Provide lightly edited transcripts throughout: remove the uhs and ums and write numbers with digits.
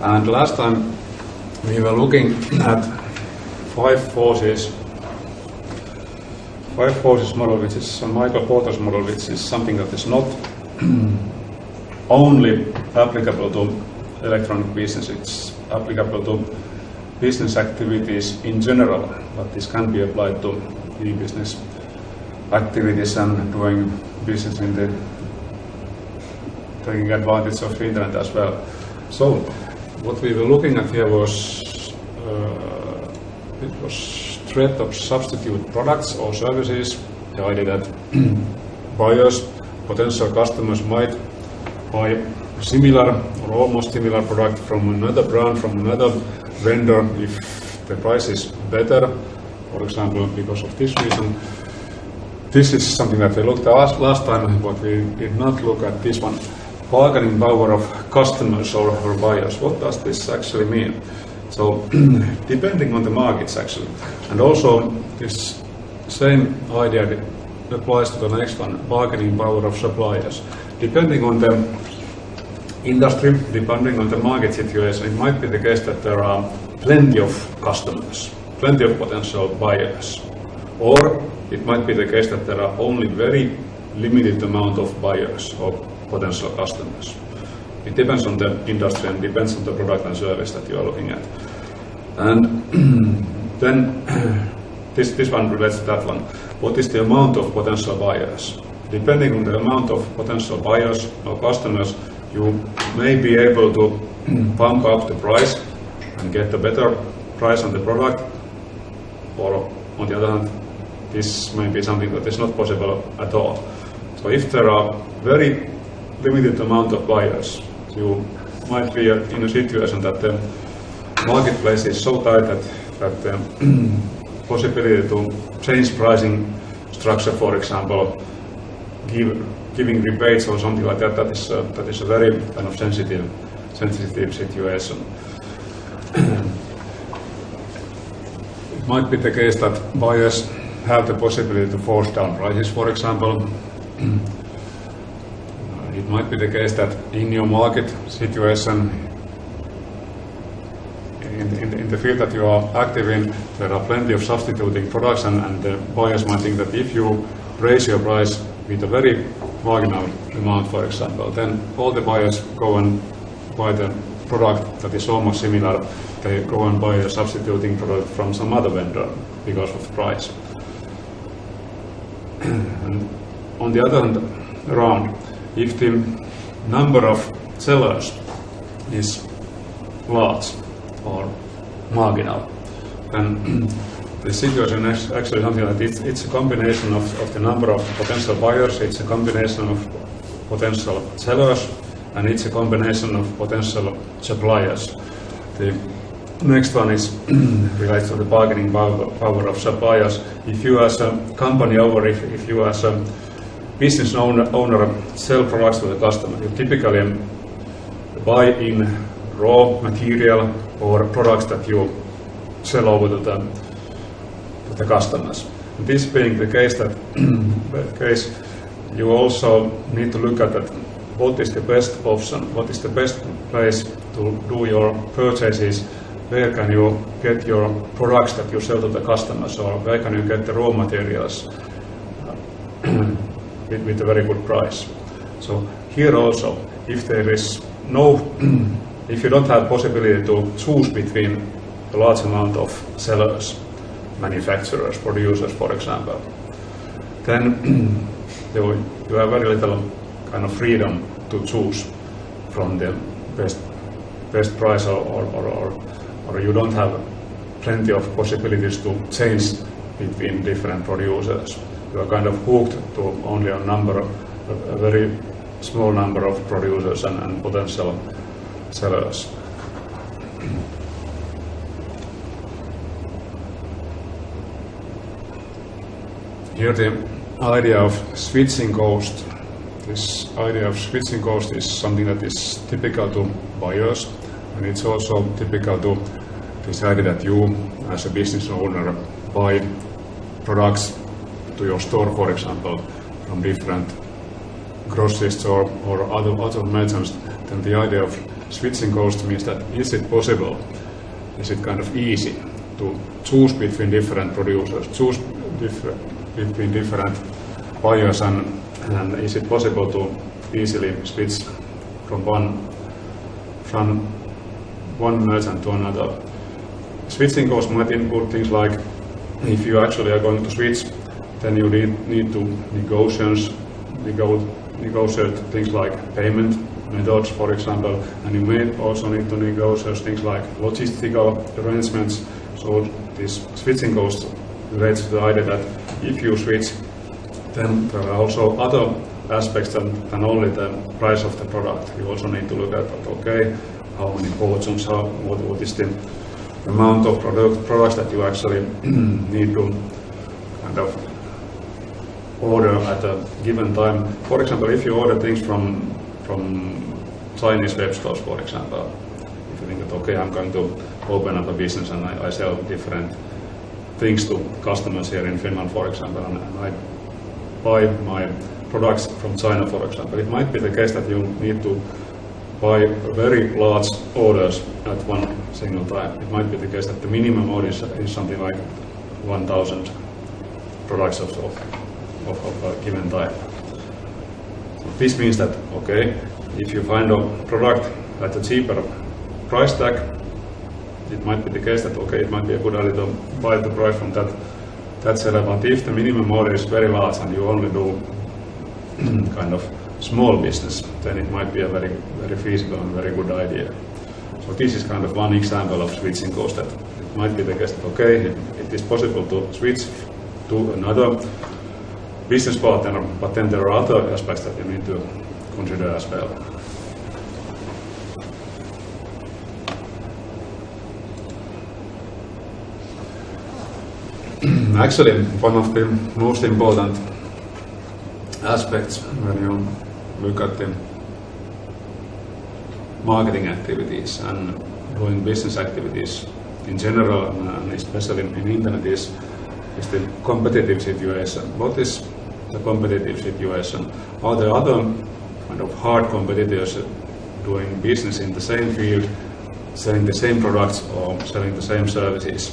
And last time we were looking at five forces model, which is a Michael Porter's model, which is something that is not only applicable to electronic business, it's applicable to business activities in general, but this can be applied to e-business activities and doing business in the taking advantage of the internet as well. So what we were looking at here was threat of substitute products or services. The idea that buyers, potential customers might buy similar or almost similar product from another brand, from another vendor if the price is better, for example, because of this reason. This is something that we looked at last time, but we did not look at this one. Bargaining power of customers or buyers. What does this actually mean? So, depending on the markets actually. And also, this same idea applies to the next one, bargaining power of suppliers. Depending on the industry, depending on the market situation, it might be the case that there are plenty of customers, plenty of potential buyers. Or it might be the case that there are only very limited amount of buyers or potential customers. It depends on the industry and depends on the product and service that you are looking at. And then this one relates to that one. What is the amount of potential buyers? Depending on the amount of potential buyers or customers, you may be able to pump up the price and get a better price on the product, or on the other hand, this may be something that is not possible at all. So if there are very limited amount of buyers, you might be in a situation that the marketplace is so tight that the possibility to change pricing structure, for example, giving rebates or something like that, that is a very kind of sensitive situation. It might be the case that buyers have the possibility to force down prices, for example. It might be the case that in your market situation, in the field that you are active in, there are plenty of substituting products, and the buyers might think that if you raise your price with a very marginal amount, for example, then all the buyers go and buy the product that is almost similar. They go and buy a substituting product from some other vendor because of the price. And on the other hand around, if the number of sellers is large or marginal, then the situation is actually something like it's a combination of the number of potential buyers, it's a combination of potential sellers, and it's a combination of potential suppliers. The next one is relates to the bargaining power of suppliers. If you as a company or if you as a business owner sell products to the customer, you typically buy in raw material or products that you sell over to the customers. And this being the case, you also need to look at that. What is the best option? What is the best place to do your purchases? Where can you get your products that you sell to the customers, or where can you get the raw materials with a very good price? So here also, if there is if you don't have possibility to choose between a large amount of sellers, manufacturers, producers, for example, then you have very little kind of freedom to choose from the best price, or you don't have plenty of possibilities to change between different producers. You are kind of hooked to only a very small number of producers and potential sellers. Here the idea of switching cost. This idea of switching cost is something that is typical to buyers, and it's also typical to this idea that you as a business owner buy products to your store, for example, from different grocery store or other merchants. Then the idea of switching cost means that is it possible, is it kind of easy to choose between different producers, choose between different buyers, and is it possible to easily switch from one merchant to another. Switching cost might include things like if you actually are going to switch, then you need to negotiate things like payment methods, for example, and you may also need to negotiate things like logistical arrangements. So this switching cost relates to the idea that if you switch, then there are also other aspects than only the price of the product. You also need to look at, okay, how many portions, what is the amount of products that you actually need to kind of order at a given time. For example, if you order things from Chinese web stores, for example, if you think that, okay, I'm going to open up a business and I sell different things to customers here in Finland, for example, and I buy my products from China, for example, it might be the case that you need to buy very large orders at one single time. It might be the case that the minimum order is something like 1,000 products of a given type. So this means that, okay, if you find a product at a cheaper price tag, it might be the case that, okay, it might be a good idea to buy the price from that seller. But if the minimum order is very large and you only do kind of small business, then it might be a very, very feasible and very good idea. So this is kind of one example of switching cost, that it might be the case that, okay, it is possible to switch to another business partner, but then there are other aspects that you need to consider as well. Actually, one of the most important aspects when you look at the marketing activities and doing business activities in general, and especially in internet, is the competitive situation. What is the competitive situation? Are there other kind of hard competitors doing business in the same field, selling the same products or selling the same services?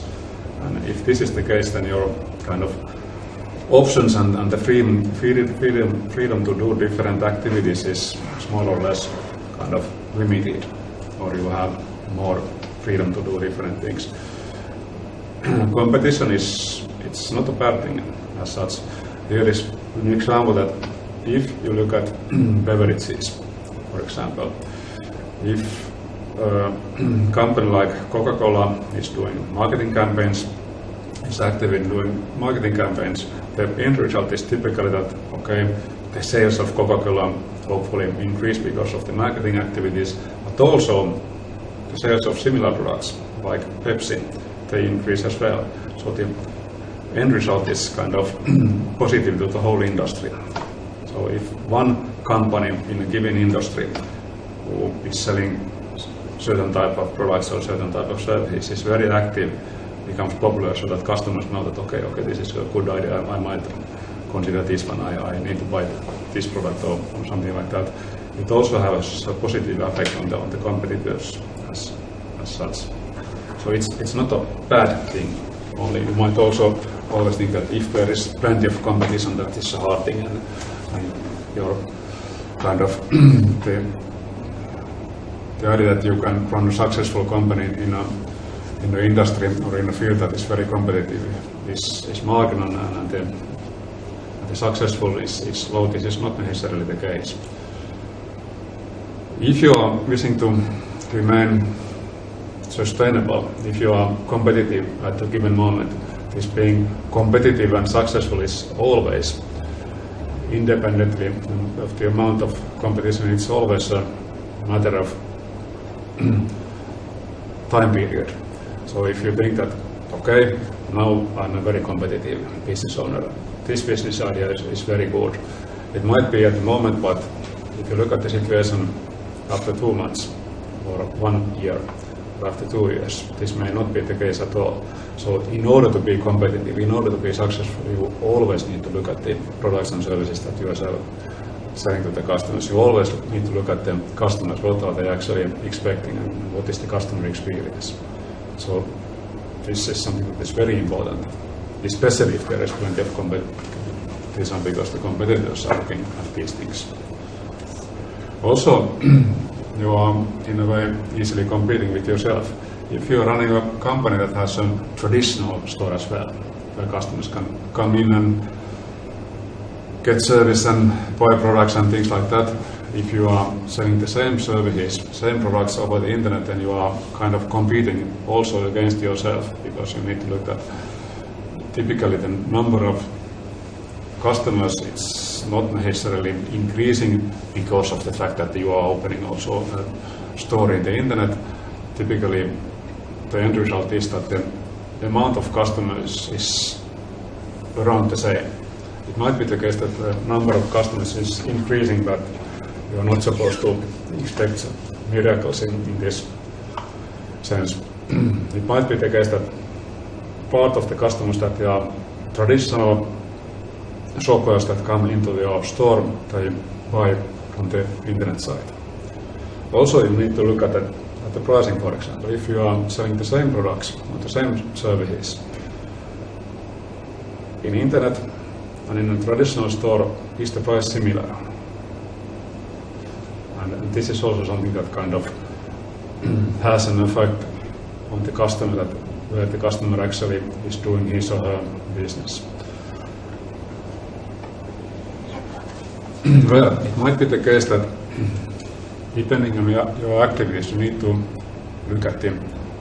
And if this is the case, then your kind of options and the freedom to do different activities is more or less kind of limited, or you have more freedom to do different things. Competition it's not a bad thing as such. Here is an example that if you look at beverages, for example, if a company like Coca-Cola is doing marketing campaigns, is active in doing marketing campaigns, the end result is typically that, okay, the sales of Coca-Cola hopefully increase because of the marketing activities, but also the sales of similar products like Pepsi, they increase as well. So the end result is kind of positive to the whole industry. So if one company in a given industry who is selling certain type of products or certain type of services is very active, becomes popular, so that customers know that, okay, this is a good idea, I might consider this one, I need to buy this product or something like that. It also has a positive effect on the competitors as such. So it's not a bad thing. Only you might also always think that if there is plenty of competition, that is a hard thing, and your kind of the idea that you can run a successful company in the industry or in a field that is very competitive is marginal, and the successful is low. This is not necessarily the case. If you are wishing to remain sustainable, if you are competitive at a given moment, this being competitive and successful is always, independently of the amount of competition, it's always a matter of time period. So if you think that, okay, now I'm a very competitive business owner, this business idea is very good. It might be at the moment, but if you look at the situation after 2 months or 1 year or after 2 years, this may not be the case at all. So in order to be competitive, in order to be successful, you always need to look at the products and services that you are selling to the customers, you always need to look at the customers, what are they actually expecting and what is the customer experience. So this is something that is very important, especially if there is plenty of competition because the competitors are looking at these things. Also, you are in a way easily competing with yourself. If you are running a company that has a traditional store as well, where customers can come in and get service and buy products and things like that, if you are selling the same services, same products over the internet, then you are kind of competing also against yourself, because you need to look at typically the number of customers. It's not necessarily increasing because of the fact that you are opening also a store in the internet. Typically the end result is that the amount of customers is around the same. It might be the case that the number of customers is increasing, but you are not supposed to expect miracles in this sense. It might be the case that part of the customers that are traditional shoppers that come into your store, they buy from the internet site. Also, you need to look at the pricing, for example. If you are selling the same products or the same services in internet and in a traditional store, is the price similar? And this is also something that kind of has an effect on the customer, that where the customer actually is doing his or her business. Well, it might be the case that depending on your activities, you need to look at the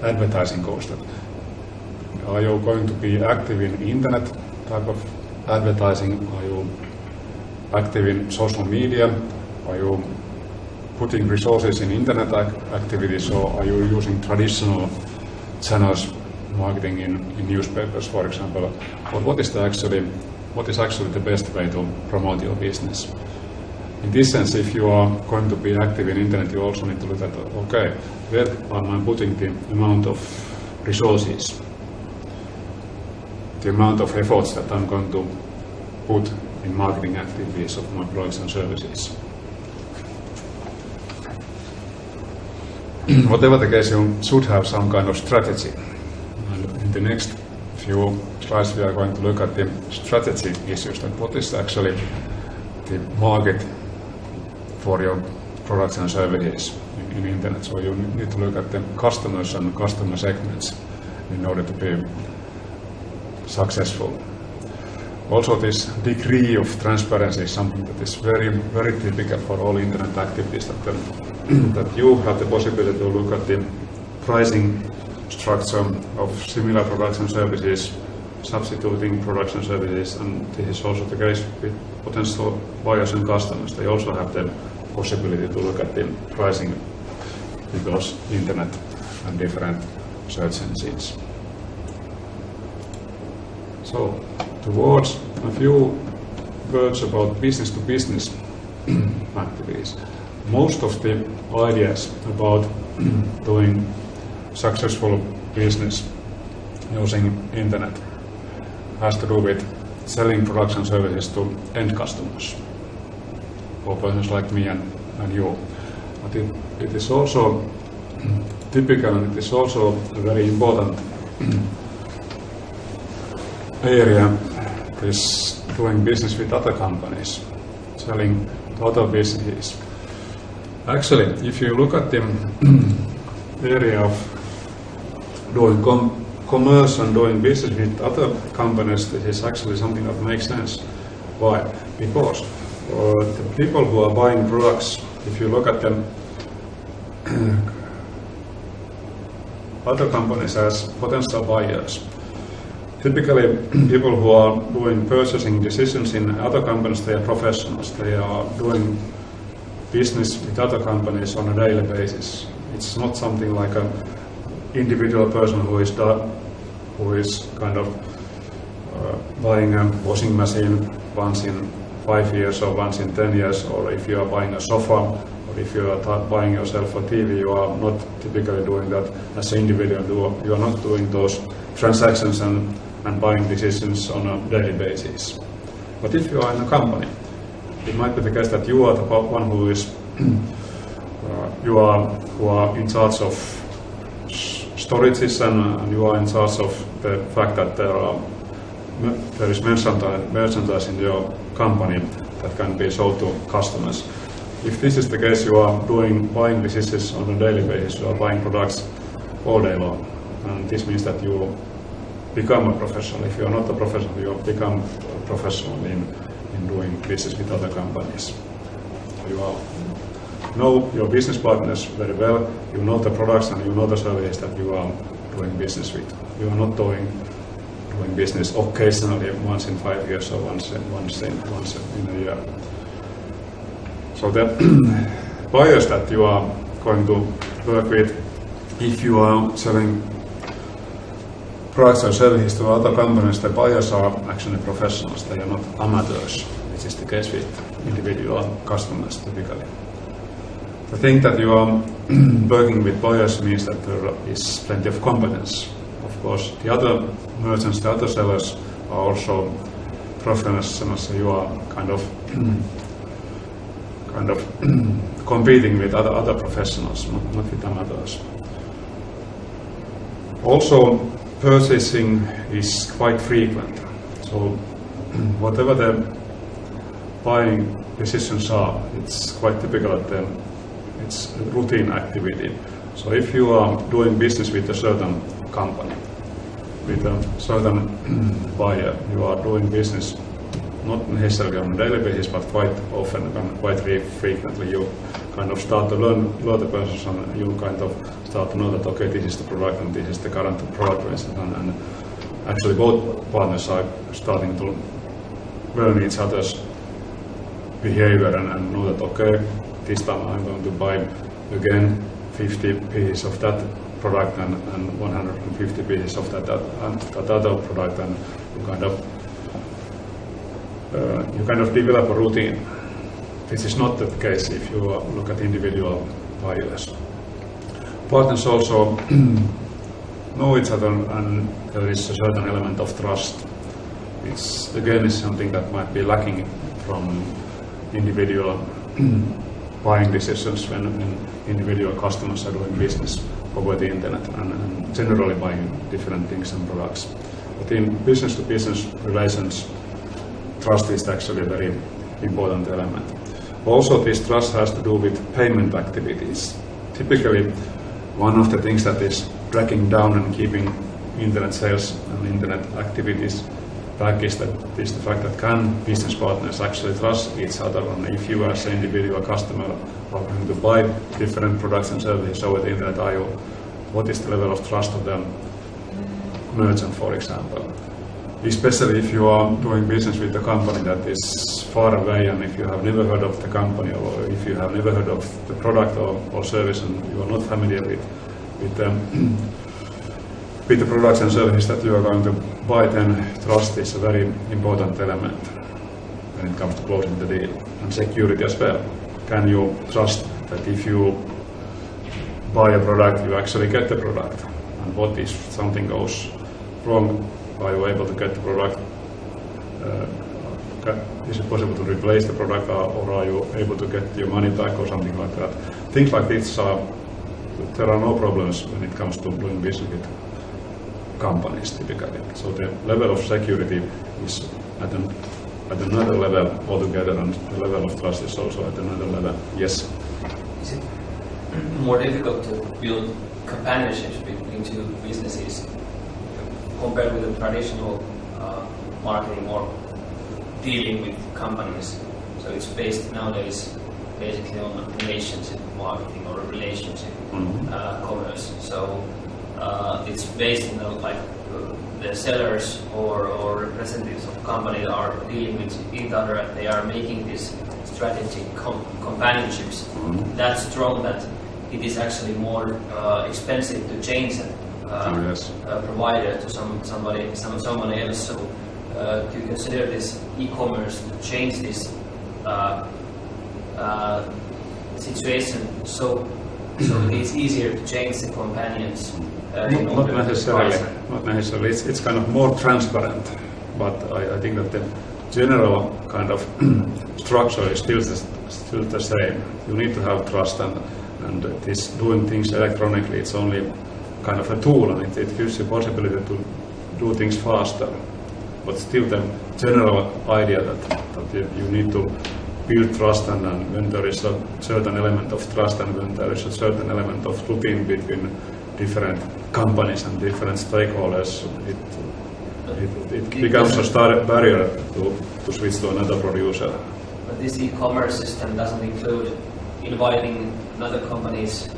advertising cost. Are you going to be active in internet type of advertising? Are you active in social media? Are you putting resources in internet activities, or are you using traditional channels, marketing in newspapers, for example? Or what is actually the best way to promote your business? In this sense, if you are going to be active in internet, you also need to look at, okay, where am I putting the amount of resources, the amount of efforts that I'm going to put in marketing activities of my products and services. Whatever the case, you should have some kind of strategy. And in the next few slides, we are going to look at the strategy issues, that what is actually the market for your products and services in internet. So you need to look at the customers and customer segments in order to be successful. Also, this degree of transparency is something that is very, very typical for all internet activities, that you have the possibility to look at the pricing structure of similar products and services, substituting products and services, and this is also the case with potential buyers and customers. They also have the possibility to look at the pricing because internet and different search engines. So, towards a few words about business-to-business activities. Most of the ideas about doing successful business using internet has to do with selling products and services to end customers, for persons like me and you. But it is also typical, and it is also a very important area, is doing business with other companies, selling to other businesses. Actually, if you look at the area of doing commerce and doing business with other companies, this is actually something that makes sense. Why? Because the people who are buying products, if you look at them, other companies as potential buyers, typically people who are doing purchasing decisions in other companies, they are professionals. They are doing business with other companies on a daily basis. It's not something like an individual person who is kind of buying a washing machine once in 5 years or once in 10 years, or if you are buying a sofa, or if you are buying yourself a TV, you are not typically doing that as an individual. You are not doing those transactions and buying decisions on a daily basis. But if you are in a company, it might be the case that you are the one who is who are in charge of storages, and you are in charge of the fact that there is merchandise in your company that can be sold to customers. If this is the case, you are buying businesses on a daily basis. You are buying products all day long, and this means that you become a professional. If you are not a professional, you become a professional in doing business with other companies. You know your business partners very well. You know the products and you know the services that you are doing business with. You are not doing business occasionally, once in 5 years or once in a year. So the buyers that you are going to work with, if you are selling products or services to other companies, the buyers are actually professionals. They are not amateurs, which is the case with individual customers typically. The thing that you are working with buyers means that there is plenty of competence. Of course, the other merchants, the other sellers are also professionals. You are kind of competing with other professionals, not with amateurs. Also, purchasing is quite frequent. So, whatever the buying decisions are, it's quite typical that it's a routine activity. So, if you are doing business with a certain company, with a certain buyer, you are doing business not necessarily on a daily basis, but quite often and quite frequently. You kind of start to learn the person, and you kind of start to know that, okay, this is the product and this is the current product range, and actually both partners are starting to learn each other's behavior and know that, okay, this time I'm going to buy again 50 pieces of that product and 150 pieces of that other product, and you kind of develop a routine. This is not the case if you look at individual buyers. Partners also know each other, and there is a certain element of trust, which again is something that might be lacking from individual buying decisions when individual customers are doing business over the internet and generally buying different things and products. But in business-to-business relations, trust is actually a very important element. Also, this trust has to do with payment activities. Typically, one of the things that is dragging down and keeping internet sales and internet activities back is the fact that can business partners actually trust each other, and if you as an individual customer are going to buy different products and services over the internet, what is the level of trust of the merchant, for example? Especially if you are doing business with a company that is far away, and if you have never heard of the company, or if you have never heard of the product or service, and you are not familiar with the products and services that you are going to buy, then trust is a very important element when it comes to closing the deal. And security as well. Can you trust that if you buy a product, you actually get the product? And what if something goes wrong? Are you able to get the product? Is it possible to replace the product, or are you able to get your money back or something like that? Things like this there are no problems when it comes to doing business with companies typically. So the level of security is at another level altogether, and the level of trust is also at another level. Yes? Is it more difficult to build companionships between two businesses compared with the traditional marketing or dealing with companies? So it's based nowadays basically on relationship marketing or relationship commerce. So it's based on the sellers or representatives of the company that are dealing with each other, and they are making these strategic companionships that strong that it is actually more expensive to change a provider to someone else. So do you consider this e-commerce to change this situation so it's easier to change the companions? Not necessarily. It's kind of more transparent, but I think that the general kind of structure is still the same. You need to have trust, and this doing things electronically, it's only kind of a tool, and it gives you possibility to do things faster. But still the general idea that you need to build trust, and when there is a certain element of trust and when there is a certain element of routine between different companies and different stakeholders, it becomes a barrier to switch to another producer. But this e-commerce system doesn't include inviting another company's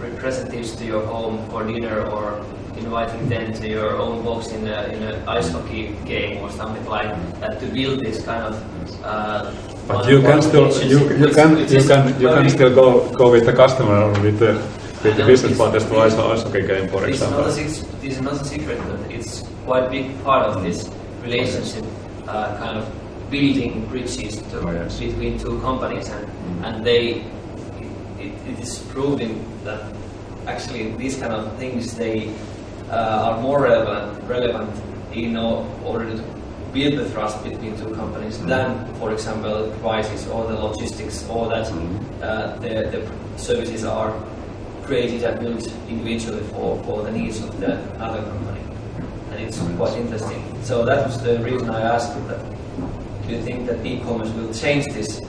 representatives to your home for dinner, or inviting them to your own box in an ice hockey game or something like that, to build this kind of. But you can still go with the customer or with the business partners to ice hockey game, for example. This is not a secret, but it's quite a big part of this relationship, kind of building bridges between two companies, and it is proving that actually these kind of things, they are more relevant in order to build the trust between two companies than, for example, prices or the logistics, or that the services are created and built individually for the needs of the other company. And it's quite interesting. So that was the reason I asked that. Do you think that e-commerce will change this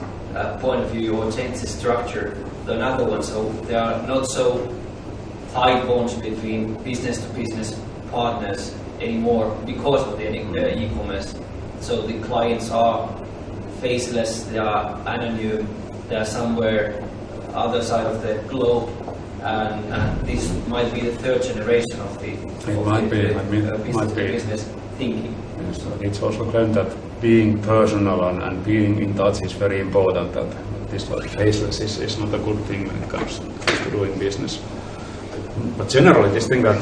point of view, or change the structure to another one, so there are not so tight bonds between business-to-business partners anymore because of the e-commerce? So the clients are faceless, they are anonymous, they are somewhere other side of the globe, and this might be the third generation of the business thinking. Yes, it's also claimed that being personal and being in touch is very important, that this faceless is not a good thing when it comes to doing business. But generally this thing that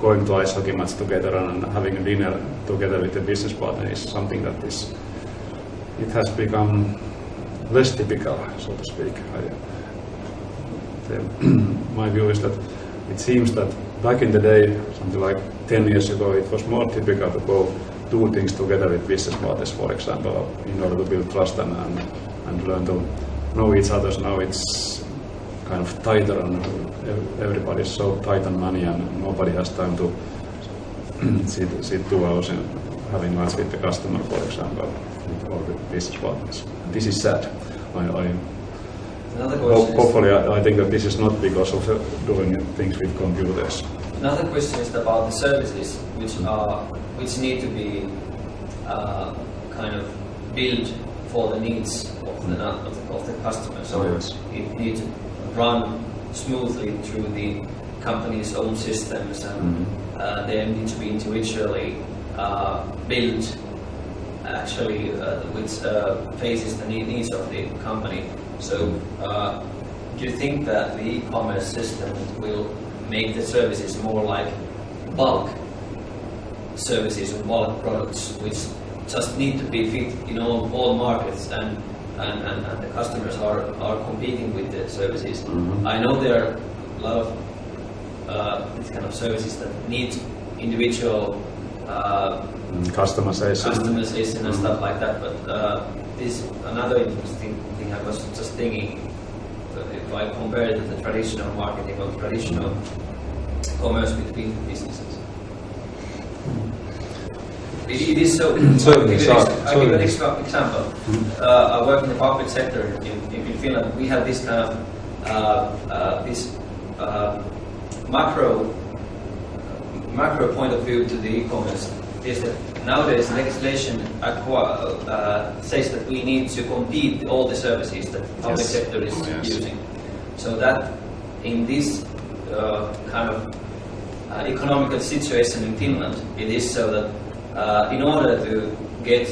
going to ice hockey match together and having a dinner together with a business partner is something that it has become less typical, so to speak. My view is that it seems that back in the day, something like 10 years ago, it was more typical to go do things together with business partners, for example, in order to build trust and learn to know each other. Now it's kind of tighter, and everybody is so tight on money, and nobody has time to sit 2 hours and having lunch with the customer, for example, or with business partners. This is sad. Hopefully, I think that this is not because of doing things with computers. Another question is about the services which need to be kind of built for the needs of the customer. So it needs to run smoothly through the company's own systems, and they need to be individually built, actually, which faces the needs of the company. So, do you think that the e-commerce system will make the services more like bulk services or bulk products, which just need to be fit in all markets, and the customers are competing with the services? I know there are a lot of these kind of services that need individual customization and stuff like that, but this another interesting thing I was just thinking. If I compare it to the traditional marketing or traditional commerce between businesses, it is so. I'll give an example. I work in the public sector in Finland. We have this kind of macro point of view to the e-commerce. Is that nowadays legislation says that we need to compete all the services that the public sector is using. So that in this kind of economical situation in Finland, it is so that in order to get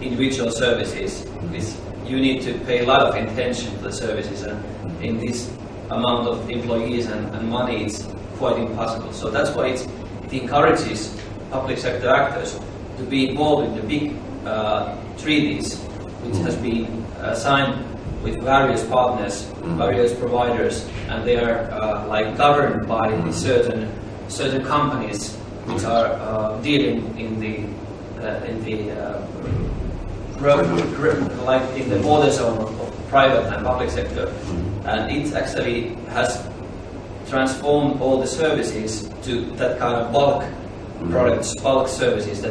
individual services, you need to pay a lot of attention to the services, and in this amount of employees and money, it's quite impossible. So that's why it encourages public sector actors to be involved in the big treaties, which has been signed with various partners, various providers, and they are like governed by certain companies which are dealing in the like in the border zone of private and public sector, and it actually has transformed all the services to that kind of bulk products, bulk services.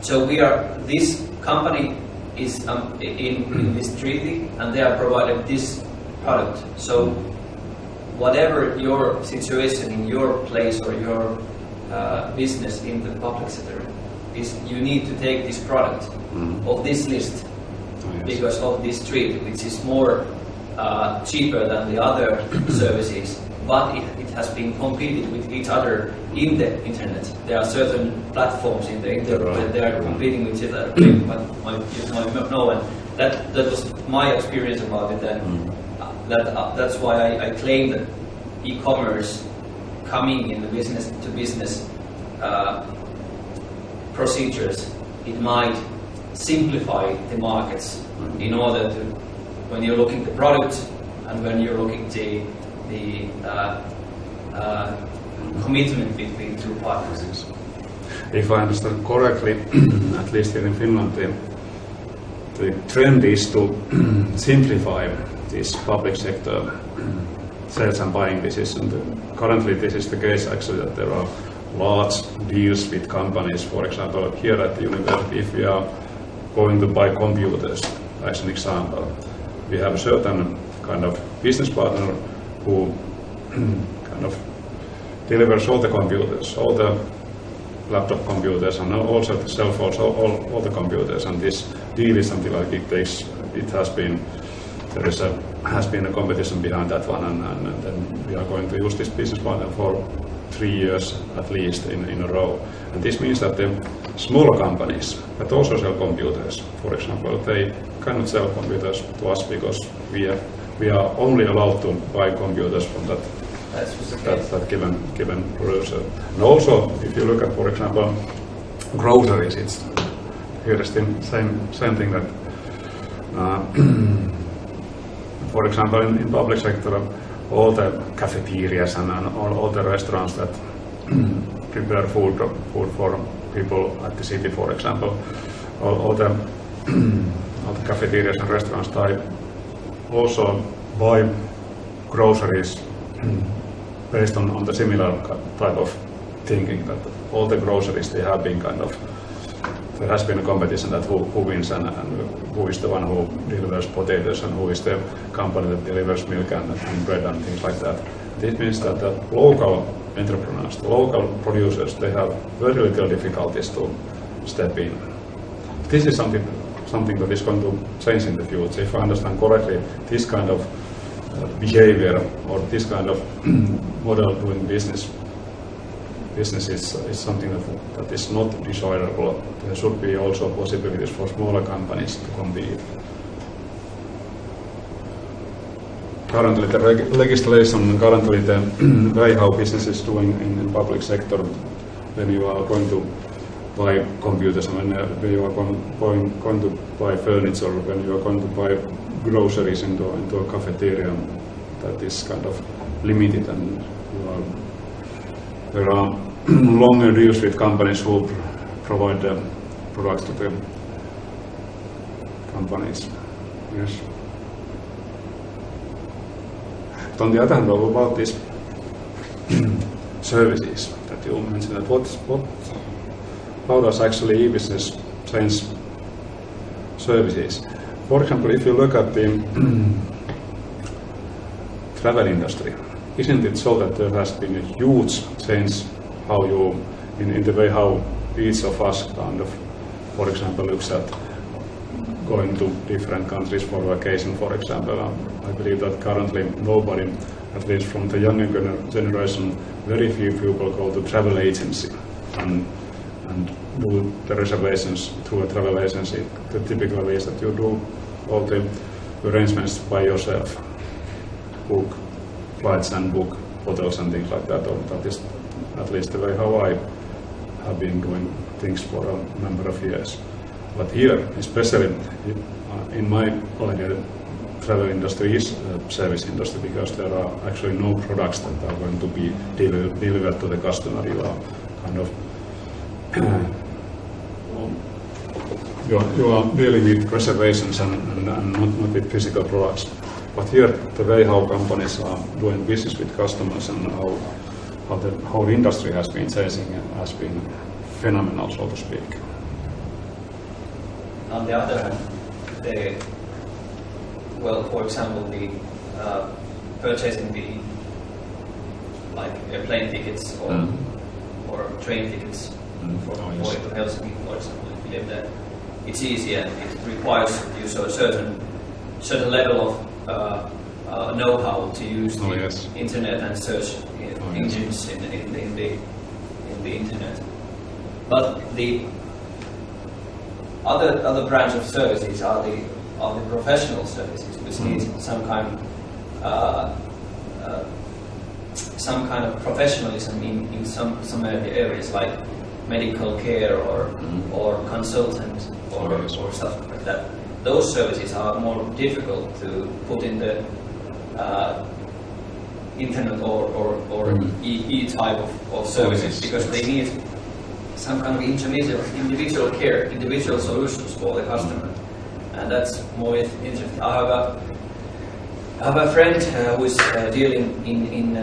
So this company is in this treaty, and they are provided this product. So whatever your situation in your place or your business in the public sector is, you need to take this product of this list because of this treaty, which is more cheaper than the other services, but it has been competed with each other in the internet. There are certain platforms in the internet that they are competing with each other, but you might know, and that was my experience about it, and that's why I claim that e-commerce coming in the business-to-business procedures, it might simplify the markets in order to, when you're looking at the product and when you're looking at the commitment between two parties. If I understand correctly, at least here in Finland, the trend is to simplify this public sector sales and buying decision. Currently, this is the case actually that there are large deals with companies. For example, here at the university, if we are going to buy computers, as an example, we have a certain kind of business partner who kind of delivers all the computers, all the laptop computers, and also the cell phones, all the computers. And this deal is something like has been a competition behind that one, and then we are going to use this business partner for 3 years at least in a row. And this means that the smaller companies that also sell computers, for example, they cannot sell computers to us because we are only allowed to buy computers from that given producer. And also, if you look at, for example, groceries, it's here is the same thing that, for example, in public sector, all the cafeterias and all the restaurants that prepare food for people at the city, for example, all the cafeterias and restaurants, they also buy groceries based on the similar type of thinking, that all the groceries, they have been kind of, there has been a competition that who wins and who is the one who delivers potatoes and who is the company that delivers milk and bread and things like that. This means that the local entrepreneurs, the local producers, they have very little difficulties to step in. This is something that is going to change in the future. If I understand correctly, this kind of behavior or this kind of model doing business is something that is not desirable. There should be also possibilities for smaller companies to compete. Currently, the legislation, currently the way how business is doing in public sector, when you are going to buy computers, and when you are going to buy furniture, when you are going to buy groceries into a cafeteria, that is kind of limited, and there are longer deals with companies who provide the products to the companies. Yes. But on the other hand, about these services that you mentioned, how does actually e-business change services? For example, if you look at the travel industry, isn't it so that there has been a huge change how you, in the way how each of us kind of, for example, looks at going to different countries for vacation, for example. I believe that currently nobody, at least from the younger generation, very few people go to travel agency and do the reservations through a travel agency. The typical is that you do all the arrangements by yourself, book flights and book hotels and things like that. Or that is at least the way how I have been doing things for a number of years. But here, especially in my idea, travel industry is a service industry because there are actually no products that are going to be delivered to the customer. You are kind of you are dealing with reservations and not with physical products. But here, the way how companies are doing business with customers and how the whole industry has been changing has been phenomenal, so to speak. On the other hand, for example, the purchasing the like airplane tickets or train tickets for to Helsinki, for example, if you live there, it's easy and it requires you a certain level of know-how to use the internet and search engines in the internet. But the other branch of services are the professional services, which need some kind of professionalism in some areas like medical care or consultant or stuff like that. Those services are more difficult to put in the internet or e-type of services because they need some kind of individual care, individual solutions for the customer, and that's more interesting. I have a friend who is dealing in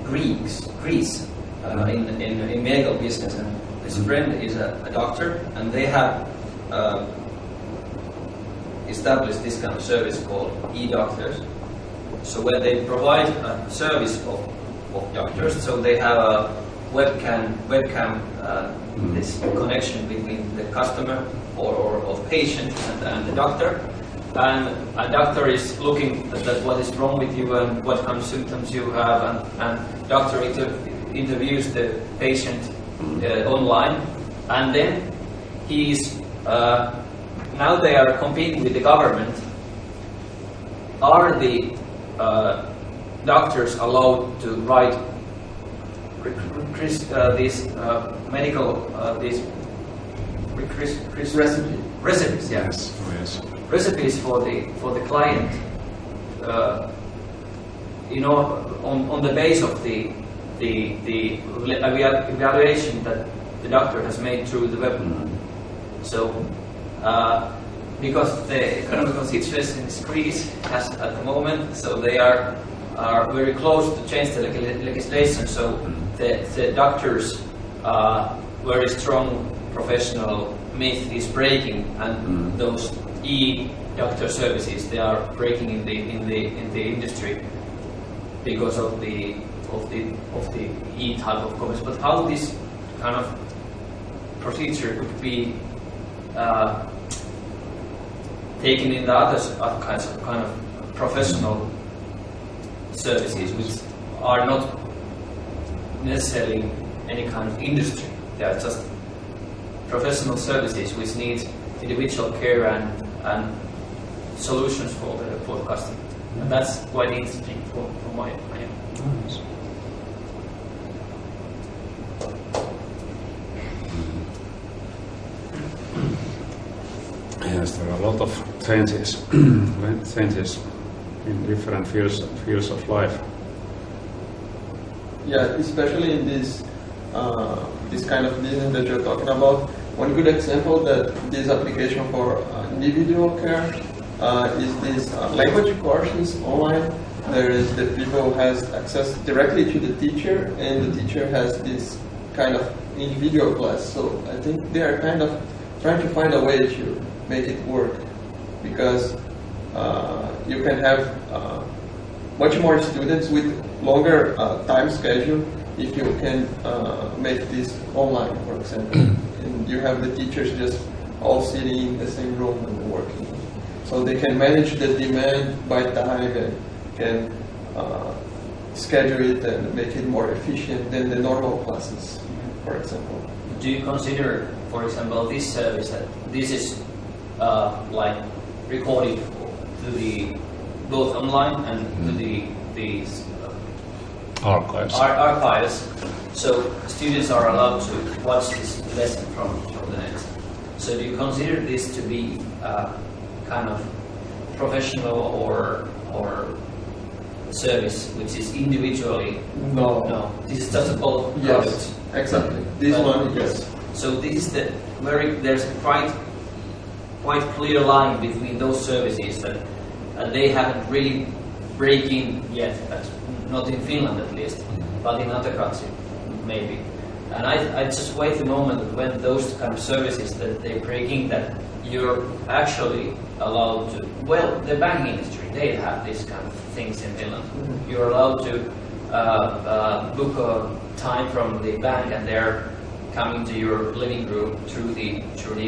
Greece in medical business, and his friend is a doctor, and they have established this kind of service called e-doctors. So where they provide a service of doctors, so they have a webcam this connection between the customer or of patient and the doctor, and a doctor is looking at what is wrong with you and what kind of symptoms you have, and doctor interviews the patient online, and then he's now they are competing with the government. Are the doctors allowed to write these medical recipes? Yes. Recipes for the client, on the base of the evaluation that the doctor has made through the web. So, because the economical situation in Greece has at the moment, so they are very close to change the legislation. So the doctors' very strong professional myth is breaking, and those e-doctor services, they are breaking in the industry because of the e-type of commerce. But how this kind of procedure could be taken in the other kinds of kind of professional services, which are not necessarily any kind of industry. They are just professional services which need individual care and solutions for the customer. And that's quite interesting for my opinion. Yes, there are a lot of changes in different fields of life. Yeah, especially in this kind of business that you're talking about. One good example that this application for individual care is this language courses online. There is the people has access directly to the teacher, and the teacher has this kind of individual class. So I think they are kind of trying to find a way to make it work, because you can have much more students with longer time schedule if you can make this online, for example. And you have the teachers just all sitting in the same room and working. So they can manage the demand by time and can schedule it and make it more efficient than the normal classes, for example. Do you consider, for example, this service that this is like recorded to the both online and to the archives, so students are allowed to watch this lesson from the net. So do you consider this to be kind of professional or service which is individually? No. No. This is just a bulk Yes, product. exactly. This one, yes. So this is there's a quite clear line between those services that they haven't really breaking yet, not in Finland at least, but in other countries maybe. And I just wait the moment when those kind of services that they're breaking, that you're actually allowed to, well, the banking industry, they have these kind of things in Finland. You're allowed to book a time from the bank and they're coming to your living room through the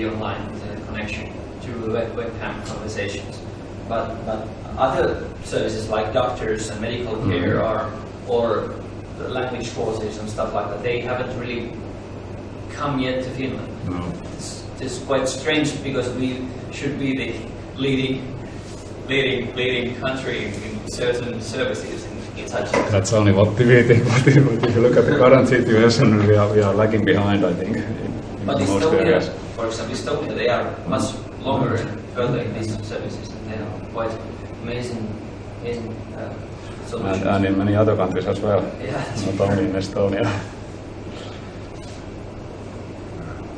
online internet connection, through webcam conversations. But other services like doctors and medical care or the language courses and stuff like that, they haven't really come yet to Finland. No. It's quite strange because we should be the leading country in certain services in such. That's only what we think. But if you look at the current situation, we are lagging behind, I think, in But most Estonia, areas. for example, Estonia, they are much longer and further in these services, and they are quite amazing solutions. And in many other countries as well, Yeah. not only in Estonia.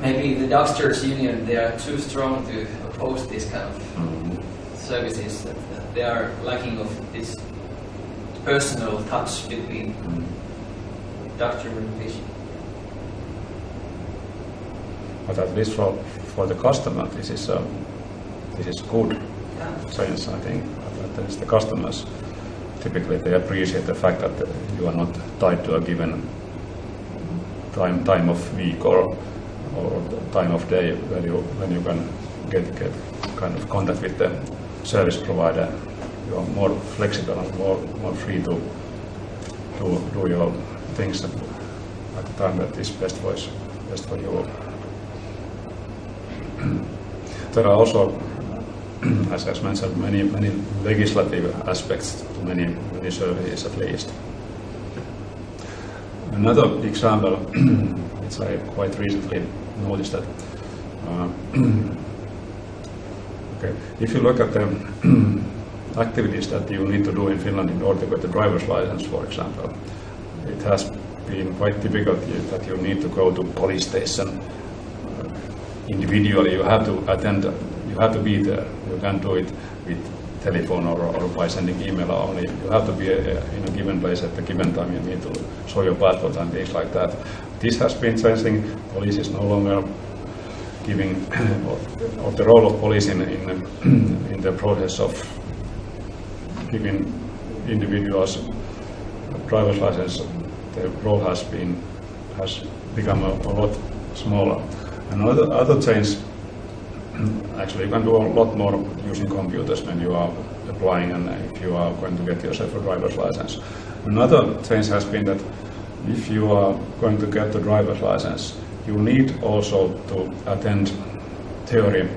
Maybe the Doctors Union, they are too strong to oppose this kind of services, that they are lacking of this personal touch between doctor and patient. But at least for the customer, this is good Yeah. sense, I think. That is the customers. Typically, they appreciate the fact that you are not tied to a given time of week or time of day when you can get kind of contact with the service provider. You are more flexible and more free to do your things at the time that is best for you. There are also, as I mentioned, many legislative aspects to many services at least. Another example, which I quite recently noticed that, if you look at the activities that you need to do in Finland in order to get the driver's license, for example, it has been quite difficult that you need to go to police station individually. You have to attend, you have to be there. You can't do it with telephone or by sending email only. You have to be in a given place at the given time. You need to show your passport and things like that. This has been changing. Police is no longer giving of the role of police in the process of giving individuals driver's license. The role has become a lot smaller. Another change, actually you can do a lot more using computers when you are applying and if you are going to get yourself a driver's license. Another change has been that if you are going to get the driver's license, you need also to attend theory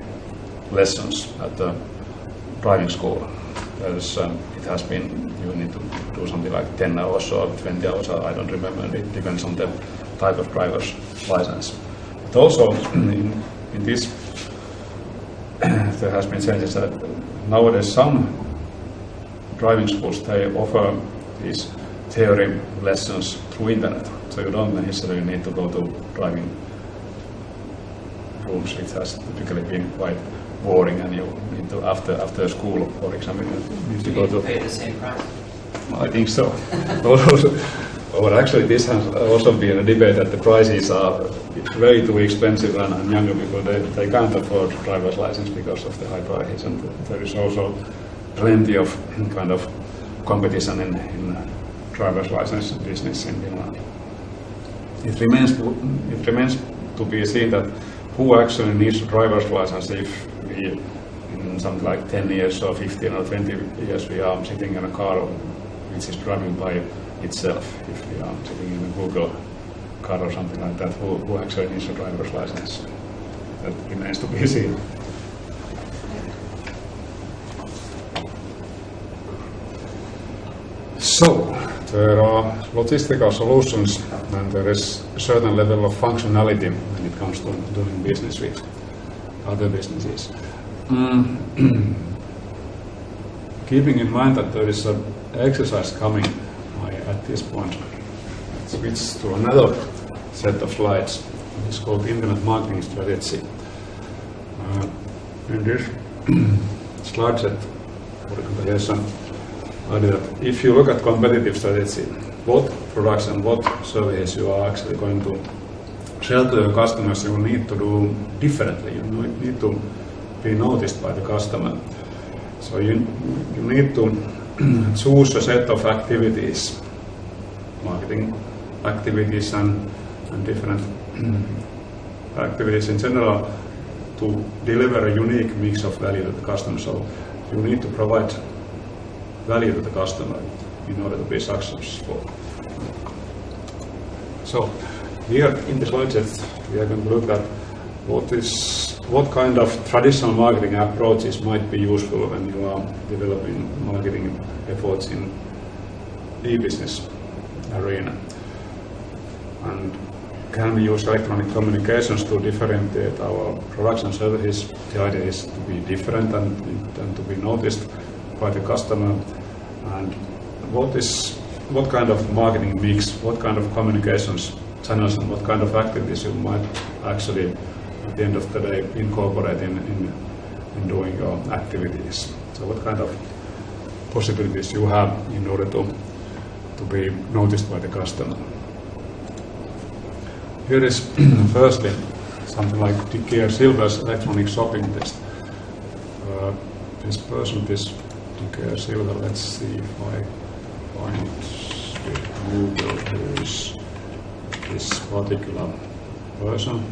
lessons at the driving school. It has been, you need to do something like 10 hours or 20 hours, I don't remember, it depends on the type of driver's license. But also in this, there has been changes that nowadays some driving schools, they offer these theory lessons through internet, so you don't necessarily need to go to driving rooms. It has typically been quite boring, and you need to after school, for example, you need to go to pay the same price. I think so. Or actually, this has also been a debate that the prices are way too expensive, and younger people they can't afford driver's license because of the high prices, and there is also plenty of kind of competition in driver's license business in Finland. It remains to be seen that who actually needs a driver's license if we, in something like 10 years or 15 or 20 years, we are sitting in a car which is driving by itself. If we are sitting in a Google car or something like that, who actually needs a driver's license? That remains to be seen. So, there are logistical solutions and there is a certain level of functionality when it comes to doing business with other businesses. Keeping in mind that there is an exercise coming, I at this point switch to another set of slides It's called Internet Marketing Strategy. In this slide set for the comparison, that if you look at competitive strategy, what products and what services you are actually going to sell to your customers, you need to do differently. You need to be noticed by the customer. So you need to choose a set of activities, marketing activities and different activities in general, to deliver a unique mix of value to the customer. So you need to provide value to the customer in order to be successful. So here in the slide set, we are going to look at what kind of traditional marketing approaches might be useful when you are developing marketing efforts in e-business arena. And can we use electronic communications to differentiate our products and services? The idea is to be different and to be noticed by the customer. And what kind of marketing mix, what kind of communications channels and what kind of activities you might actually at the end of the day incorporate in doing your activities. So what kind of possibilities you have in order to be noticed by the customer. Here is firstly something like Dick Silver's electronic shopping test. This person, this Dick Silver, let's see if I find with Google who is this particular person,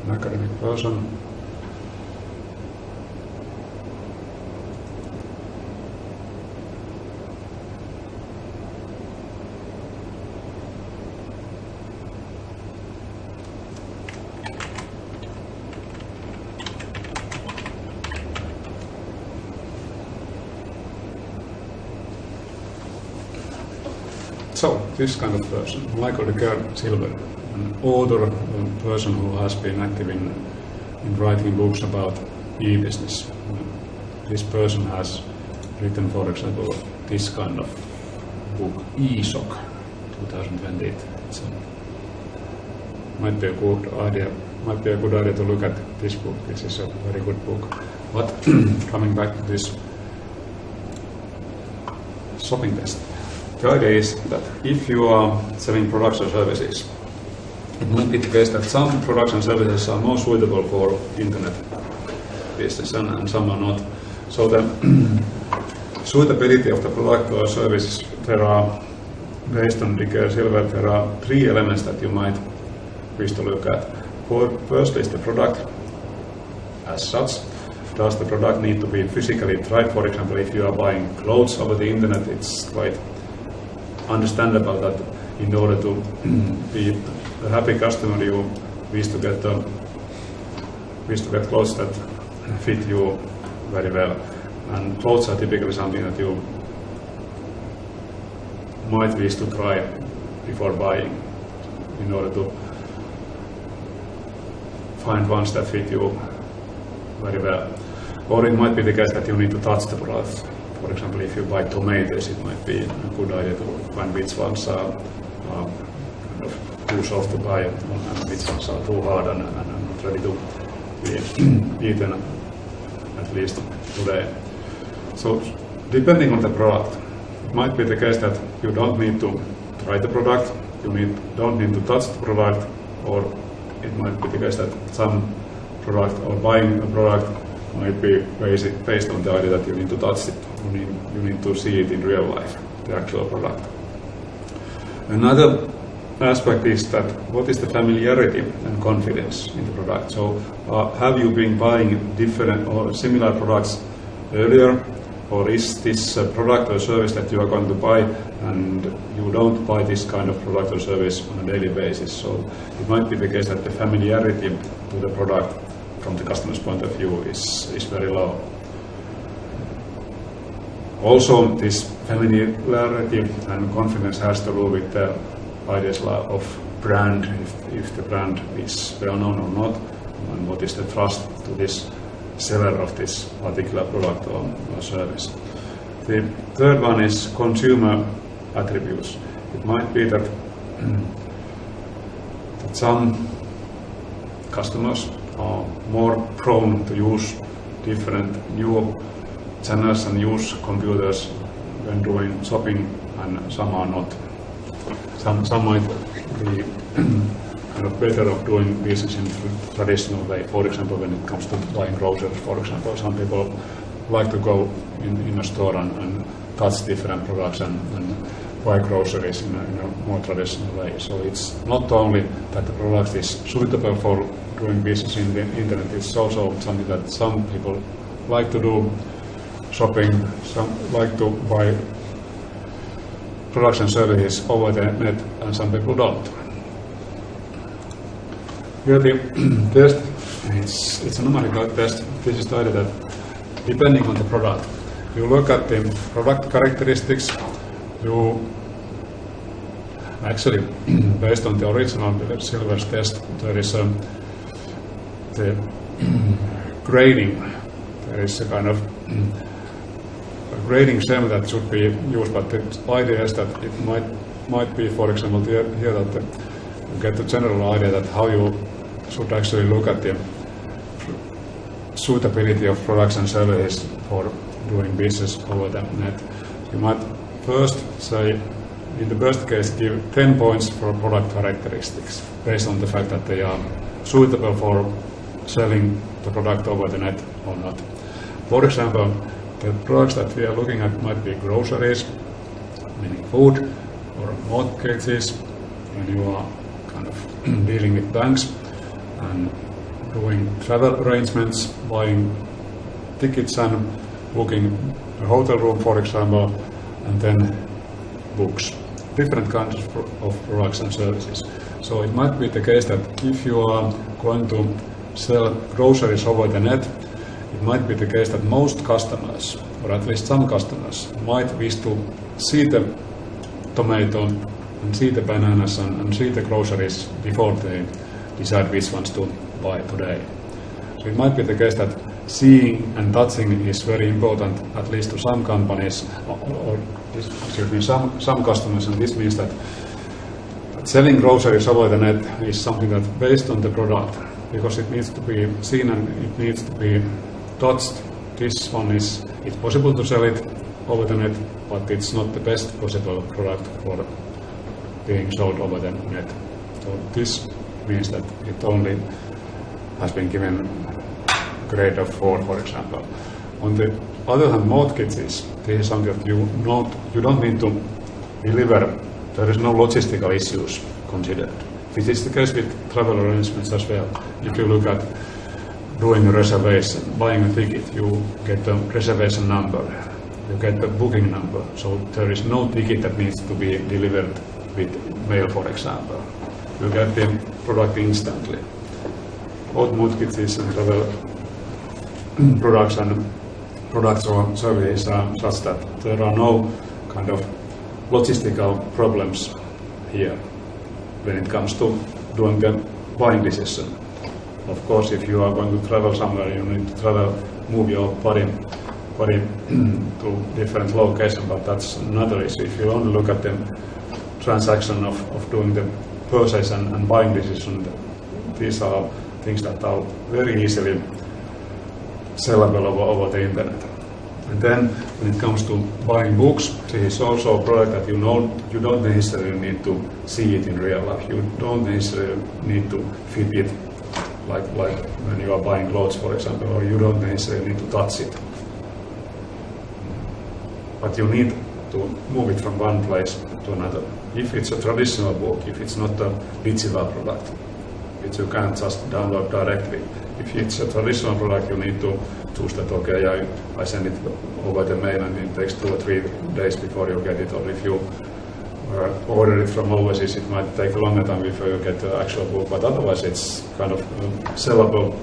an academic person. So, this kind of person, Michael Dick Silver, an author, a person who has been active in writing books about e-business. This person has written, for example, this kind of book, eSOC 2020. So, might be a good idea to look at this book. This is a very good book. But coming back to this shopping test. The idea is that if you are selling products or services, it might be the case that some products and services are more suitable for internet business and some are not. So the suitability of the product or service, there are, based on Dick Silver, there are 3 elements that you might wish to look at. First is the product as such. Does the product need to be physically tried? For example, if you are buying clothes over the internet, it's quite understandable that in order to be a happy customer, you wish to get clothes that fit you very well. And clothes are typically something that you might wish to try before buying in order to find ones that fit you very well. Or it might be the case that you need to touch the product. For example, if you buy tomatoes, it might be a good idea to find which ones are kind of too soft to buy and which ones are too hard and not ready to be eaten, at least today. So, depending on the product, it might be the case that you don't need to try the product, don't need to touch the product, or it might be the case that some product or buying a product might be based on the idea that you need to touch it. You need to see it in real life, the actual product. Another aspect is that what is the familiarity and confidence in the product. So have you been buying different or similar products earlier, or is this a product or service that you are going to buy and you don't buy this kind of product or service on a daily basis? So it might be the case that the familiarity to the product from the customer's point of view is very low. Also, this familiarity and confidence has to do with the ideas of brand, if the brand is well known or not, and what is the trust to this seller of this particular product or service. The third one is consumer attributes. It might be that some customers are more prone to use different new channels and use computers when doing shopping, and some are not. Some might be kind of better of doing business in traditional way. For example, when it comes to buying groceries, for example, some people like to go in a store and touch different products and buy groceries in a more traditional way. So it's not only that the product is suitable for doing business in the internet, it's also something that some people like to do shopping, some like to buy products and services over the net, and some people don't. Here the test, it's a numerical test. This is the idea that depending on the product, you look at the product characteristics, you actually, based on the original Silver's test, there is the grading. There is a kind of a grading scheme that should be used, but the idea is that it might be, for example, here that you get the general idea that how you should actually look at the suitability of products and services for doing business over the net. You might first say, in the best case, give 10 points for product characteristics based on the fact that they are suitable for selling the product over the net or not. For example, the products that we are looking at might be groceries, meaning food, or mortgages, when you are kind of dealing with banks and doing travel arrangements, buying tickets and booking a hotel room, for example, and then books. Different kinds of products and services. So it might be the case that if you are going to sell groceries over the net, it might be the case that most customers, or at least some customers, might wish to see the tomato and see the bananas and see the groceries before they decide which ones to buy today. So it might be the case that seeing and touching is very important, at least to some companies, or some customers, and this means that selling groceries over the net is something that based on the product, because it needs to be seen and it needs to be touched. This one it's possible to sell it over the net, but it's not the best possible product for being sold over the net. So this means that it only has been given a grade of 4, for example. On the other hand, mortgages, this is something that you don't need to deliver. There is no logistical issues considered. This is the case with travel arrangements as well. If you look at doing a reservation, buying a ticket, you get the reservation number, you get the booking number. So there is no ticket that needs to be delivered with mail, for example. You get the product instantly. Both mortgages and travel products or services are such that there are no kind of logistical problems here when it comes to doing the buying decision. Of course, if you are going to travel somewhere, you need to move your body to different locations, but that's another issue. If you only look at the transaction of doing the purchase and buying decision, these are things that are very easily sellable over the internet. And then when it comes to buying books, this is also a product that you don't necessarily need to see it in real life. You don't necessarily need to fit it like when you are buying clothes, for example, or you don't necessarily need to touch it. But you need to move it from one place to another. If it's a traditional book, if it's not a digital product, which you can't just download directly. If it's a traditional product, you need to choose that, okay, I send it over the mail and it takes 2 or 3 days before you get it. Or if you order it from overseas, it might take a longer time before you get the actual book. But otherwise, it's kind of a sellable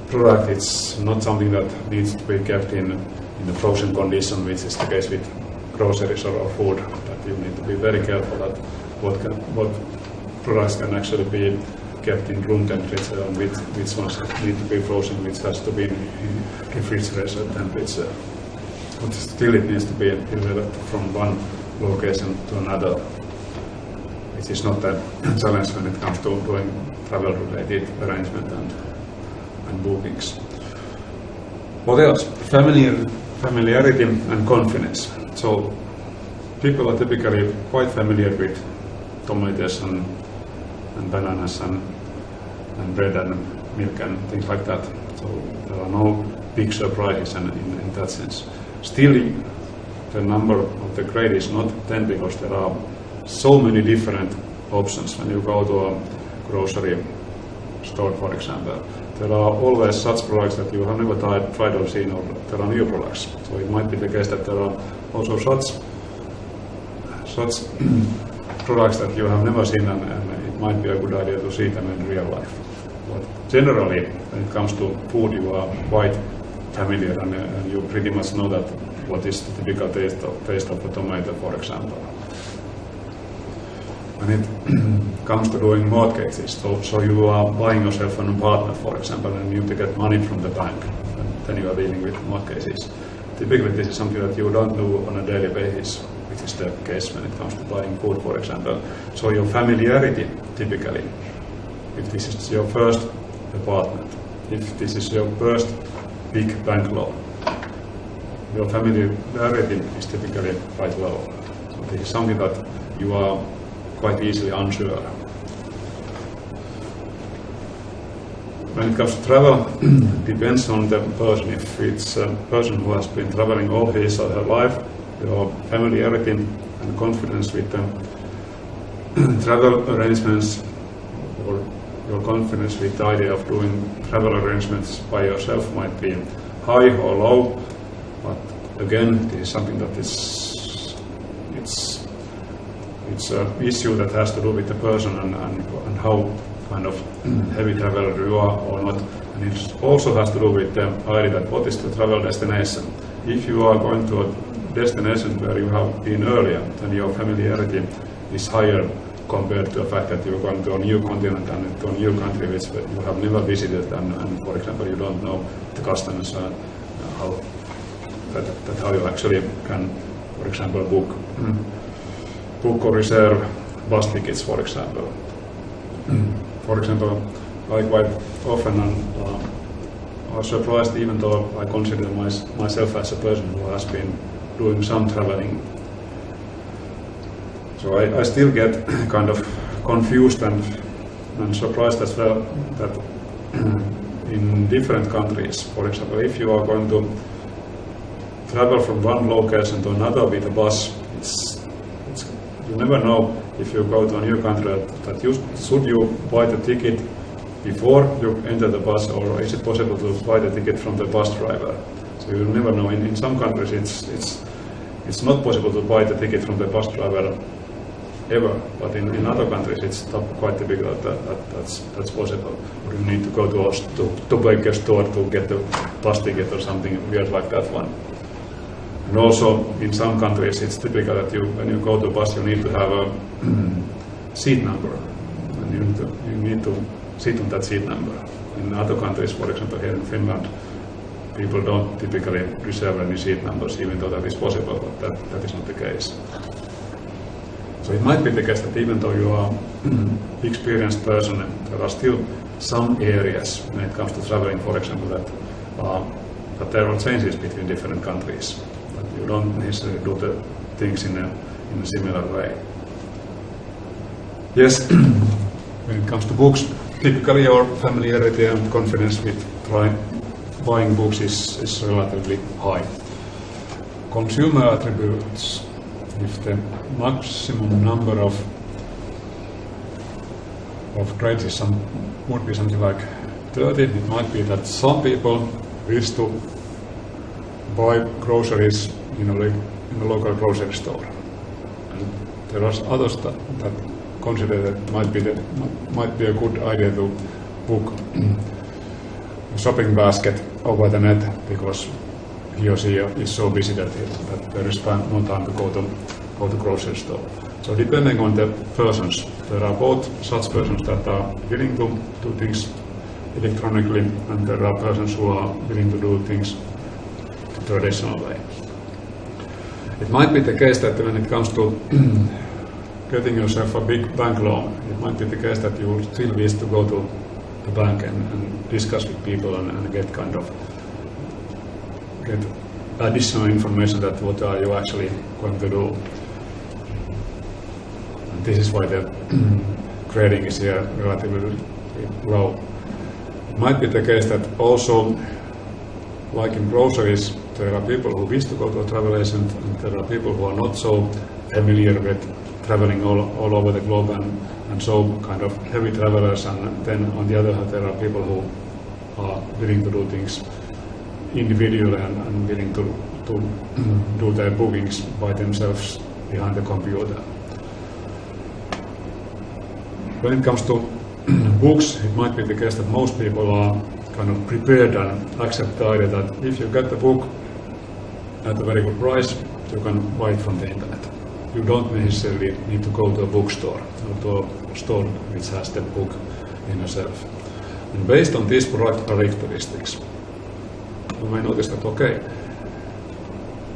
product. It's not something that needs to be kept in a frozen condition, which is the case with groceries or food. That you need to be very careful that what products can actually be kept in room temperature and which ones need to be frozen, which has to be in refrigerator temperature. But still it needs to be delivered from one location to another. which is not a challenge when it comes to doing travel-related arrangement and bookings. What else? Familiarity and confidence. So people are typically quite familiar with tomatoes and bananas and bread and milk and things like that. So there are no big surprises in that sense. Still, the number of the grade is not 10 because there are so many different options. When you go to a grocery store, for example, there are always such products that you have never tried or seen, or there are new products. So it might be the case that there are also such products that you have never seen, and it might be a good idea to see them in real life. But generally, when it comes to food, you are quite familiar, and you pretty much know that what is the typical taste of a tomato, for example. When it comes to doing mortgages, so you are buying yourself an apartment, for example, and you need to get money from the bank, and then you are dealing with mortgages. Typically, this is something that you don't do on a daily basis, which is the case when it comes to buying food, for example. So your familiarity, typically, if this is your first apartment, if this is your first big bank loan, your familiarity is typically quite low. So this is something that you are quite easily unsure. When it comes to travel, it depends on the person. If it's a person who has been traveling all his or her life, your familiarity and confidence with the travel arrangements, or your confidence with the idea of doing travel arrangements by yourself might be high or low. But again, this is something that it's an issue that has to do with the person and how kind of heavy traveler you are or not. And it also has to do with the idea that what is the travel destination. If you are going to a destination where you have been earlier, then your familiarity is higher compared to the fact that you're going to a new continent and to a new country which you have never visited, and for example, you don't know the customs, how you actually can, for example, book or reserve bus tickets, for example. For example, I quite often are surprised, even though I consider myself as a person who has been doing some traveling. So I still get kind of confused and surprised as well that in different countries, for example, if you are going to travel from one location to another with a bus, you never know if you go to a new country that should you buy the ticket before you enter the bus, or is it possible to buy the ticket from the bus driver? So you never know. In some countries it's not possible to buy the ticket from the bus driver ever, but in other countries it's quite typical that's possible. Or you need to go to a store to get the bus ticket or something weird like that one. And also, in some countries, it's typical that when you go to a bus, you need to have a seat number, and you need to sit on that seat number. In other countries, for example, here in Finland, people don't typically reserve any seat numbers, even though that is possible, but that is not the case. So it might be the case that even though you are an experienced person, there are still some areas when it comes to traveling, for example, that there are changes between different countries. You don't necessarily do the things in a similar way. Yes, when it comes to books, typically your familiarity and confidence with buying books is relatively high. Consumer attributes, if the maximum number of grades would be something like 30, it might be that some people wish to buy groceries in a local grocery store. And there are others that consider that might be a good idea to book a shopping basket over the net because he or she is so busy that there is no time to go to grocery store. So depending on the persons, there are both such persons that are willing to do things electronically, and there are persons who are willing to do things the traditional way. It might be the case that when it comes to getting yourself a big bank loan. It might be the case that you still wish to go to the bank and discuss with people and get additional information that what are you actually going to do. And this is why the grading is here relatively low. It might be the case that also, like in groceries, there are people who wish to go to a travel agent, and there are people who are not so familiar with traveling all over the globe and so kind of heavy travelers, and then on the other hand there are people who are willing to do things individually and willing to do their bookings by themselves behind the computer. When it comes to books, it might be the case that most people are kind of prepared and accept the idea that if you get the book at a very good price, you can buy it from the internet. You don't necessarily need to go to a bookstore or to a store which has the book in a shelf. And based on these product characteristics, you may notice that, okay,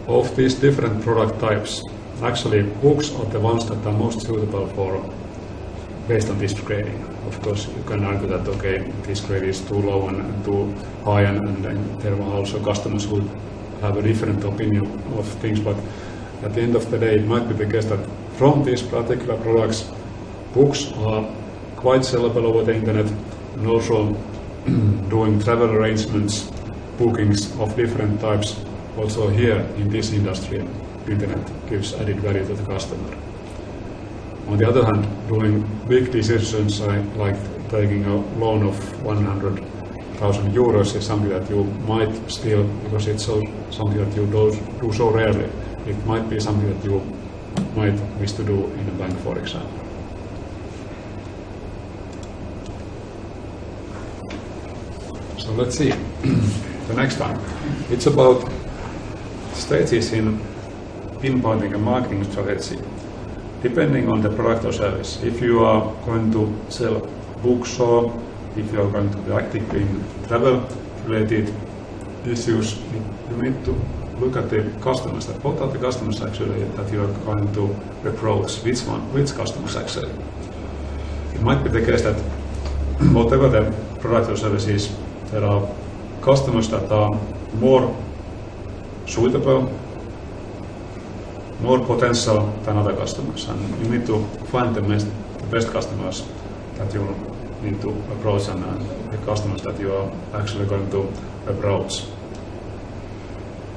of these different product types, actually books are the ones that are most suitable for based on this grading. Of course, you can argue that, okay, this grade is too low and too high, and there are also customers who have a different opinion of things, but at the end of the day, it might be the case that from these particular products, books are quite sellable over the internet, and also doing travel arrangements, bookings of different types, also here in this industry, internet gives added value to the customer. On the other hand, doing big decisions like taking a loan of 100,000 euros is something that you might still, because it's something that you do so rarely, it might be something that you might wish to do in a bank, for example. So let's see, the next one. It's about stages in pinpointing a marketing strategy. Depending on the product or service, if you are going to sell books or if you are going to be active in travel-related issues, you need to look at the customers. What are the customers actually that you are going to approach? Which customers actually? It might be the case that whatever the product or service is, there are customers that are more suitable, more potential than other customers, and you need to find the best customers that you need to approach and the customers that you are actually going to approach.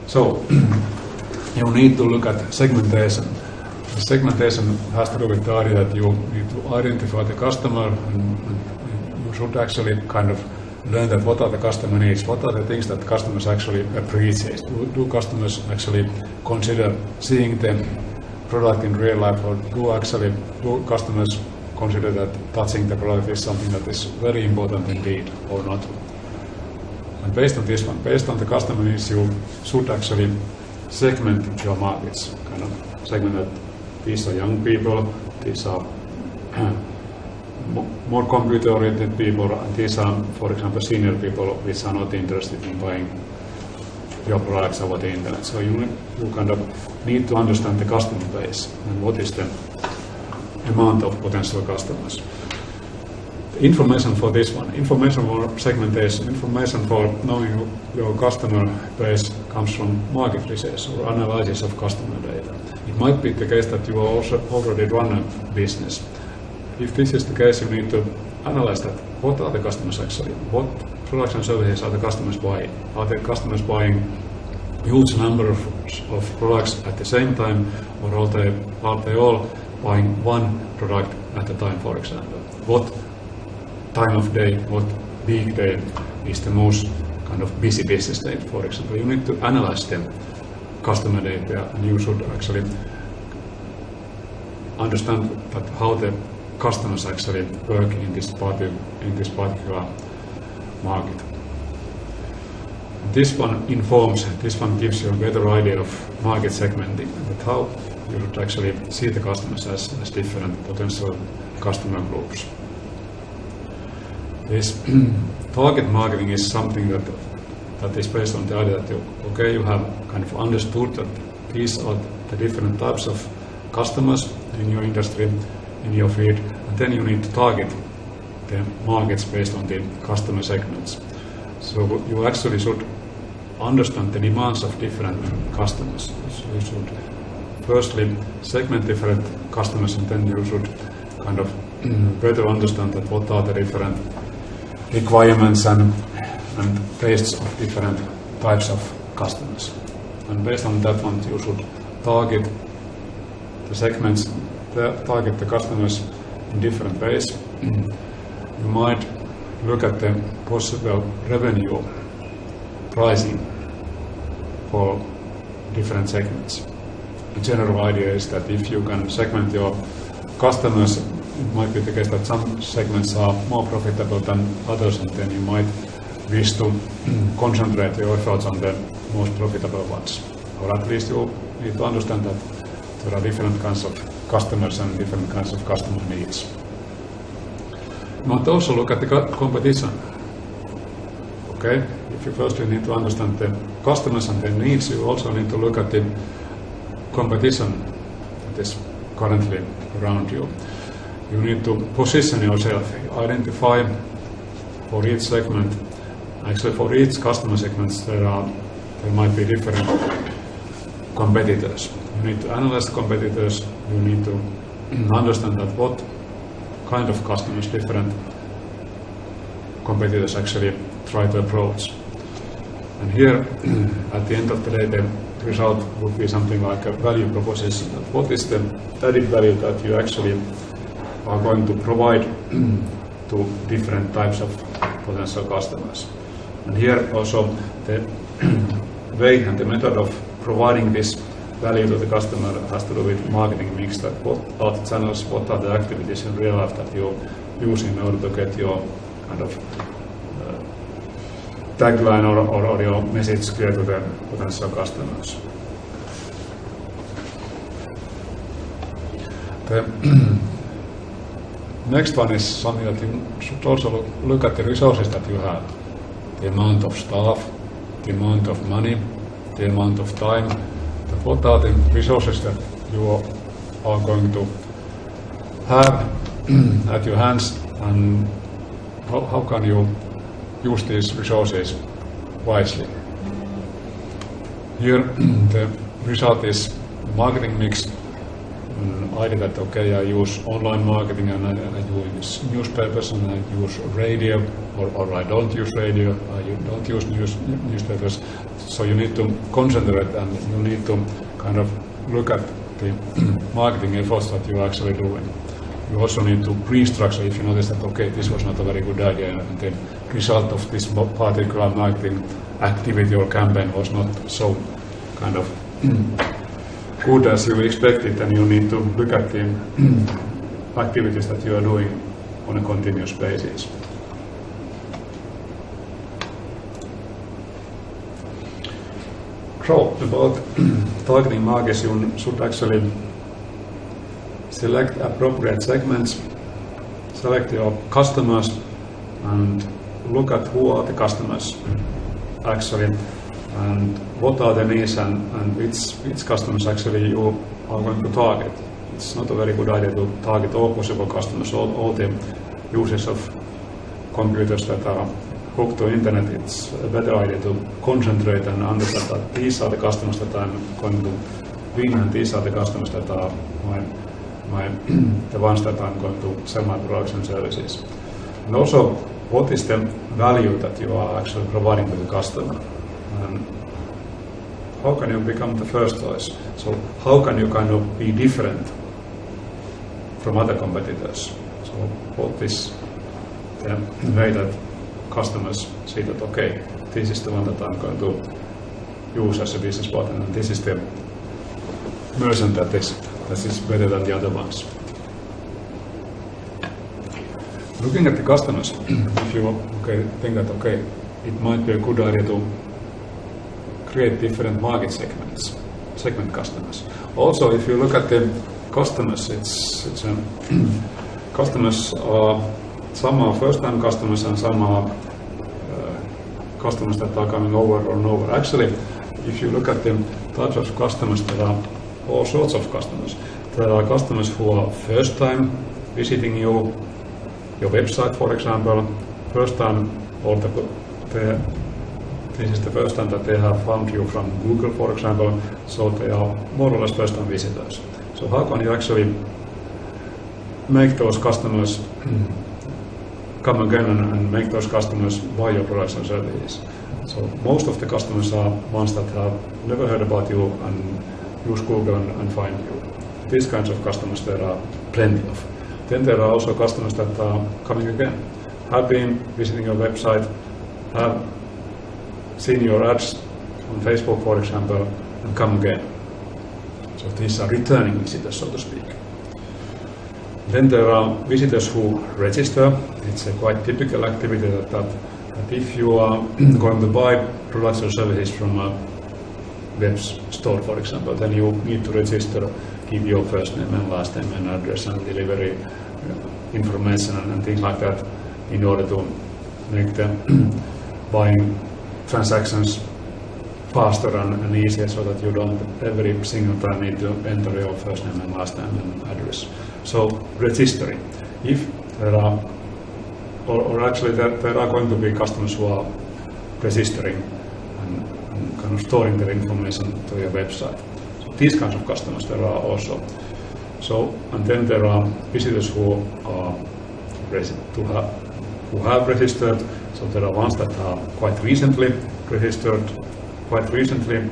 So you need to look at segmentation. The segmentation has to do with the idea that you need to identify the customer, and you should actually kind of learn that what are the customer needs, what are the things that customers actually appreciate. Do customers actually consider seeing the product in real life, or do customers consider that touching the product is something that is very important indeed or not? And based on this one, based on the customer needs, you should actually segment your markets, kind of segment that these are young people, these are more computer-oriented people, and these are, for example, senior people which are not interested in buying your products over the internet. So you kind of need to understand the customer base and what is the amount of potential customers. The information for this one, information for segmentation, information for knowing your customer base comes from market research or analysis of customer data. It might be the case that you also already run a business. If this is the case, you need to analyze that. What are the customers actually? What products and services are the customers buying? Are the customers buying huge number of products at the same time, or are they all buying one product at a time, for example? What time of day, what weekday is the most kind of busy business day, for example? You need to analyze the customer data, and you should actually understand that how the customers actually work in this particular market. This one gives you a better idea of market segmenting, and how you should actually see the customers as different potential customer groups. This target marketing is something that is based on the idea that you have kind of understood that these are the different types of customers in your industry, in your field, and then you need to target the markets based on the customer segments. So you actually should understand the demands of different customers. So you should firstly segment different customers, and then you should kind of better understand that what are the different requirements and tastes of different types of customers. And based on that one, you should target the segments, target the customers in different ways. You might look at the possible revenue pricing for different segments. The general idea is that if you can segment your customers, it might be the case that some segments are more profitable than others, and then you might wish to concentrate your efforts on the most profitable ones. Or at least you need to understand that there are different kinds of customers and different kinds of customer needs. You might also look at the competition. Okay? If you firstly need to understand the customers and their needs, you also need to look at the competition that is currently around you. You need to position yourself, identify for each segment, actually for each customer segments there might be different competitors. You need to analyze the competitors, you need to understand that what kind of customers different competitors actually try to approach. And here, at the end of the day, the result would be something like a value proposition. What is the added value that you actually are going to provide to different types of potential customers? And here also the way and the method of providing this value to the customer has to do with marketing mix, that what are the channels, what are the activities in real life that you use in order to get your kind of tagline or your message clear to the potential customers. The next one is something that you should also look at the resources that you have. The amount of staff, the amount of money, the amount of time. What are the resources that you are going to have at your hands, and how can you use these resources wisely? Here the result is marketing mix. Idea that okay, I use online marketing and I use newspapers and I use radio, or I don't use radio, I don't use newspapers. So you need to concentrate and you need to kind of look at the marketing efforts that you're actually doing. You also need to restructure if you notice that okay, this was not a very good idea and the result of this particular marketing activity or campaign was not so kind of good as you expected, and you need to look at the activities that you are doing on a continuous basis. So, about targeting markets, you should actually select appropriate segments, select your customers, and look at who are the customers actually, and what are the needs and which customers actually you are going to target. It's not a very good idea to target all possible customers, all the users of computers that are hooked to internet. It's a better idea to concentrate and understand that these are the customers that I'm going to win, and these are the customers that are the ones that I'm going to sell my products and services. And also, what is the value that you are actually providing to the customer? And how can you become the first choice? So how can you kind of be different from other competitors? So what is the way that customers see that okay, this is the one that I'm going to use as a business partner, and this is the merchant that is better than the other ones. Looking at the customers, if you think that okay, it might be a good idea to create different market segment customers. Also, if you look at the customers, customers are, some are first-time customers and some are customers that are coming over and over. Actually, if you look at the types of customers, there are all sorts of customers. there are customers who are first time visiting your website, for example. First time, or this is the first time that they have found you from Google, for example, so they are more or less first time visitors. So how can you actually make those customers come again and make those customers buy your products and services? So most of the customers are ones that have never heard about you and use Google and find you. These kinds of customers there are plenty of. Then there are also customers that are coming again, have been visiting your website, have seen your ads on Facebook, for example, and come again. So these are returning visitors, so to speak. Then there are visitors who register. It's a quite typical activity that if you are going to buy products or services from a web store, for example, then you need to register, give your first name and last name and address and delivery information and things like that in order to make the buying transactions faster and easier, so that you don't every single time need to enter your first name and last name and address. So registering. If there are, or actually there are going to be customers who are registering and kind of storing their information to your website. So these kinds of customers there are also. So, and then there are visitors who have registered. So there are ones that are quite recently registered, quite recently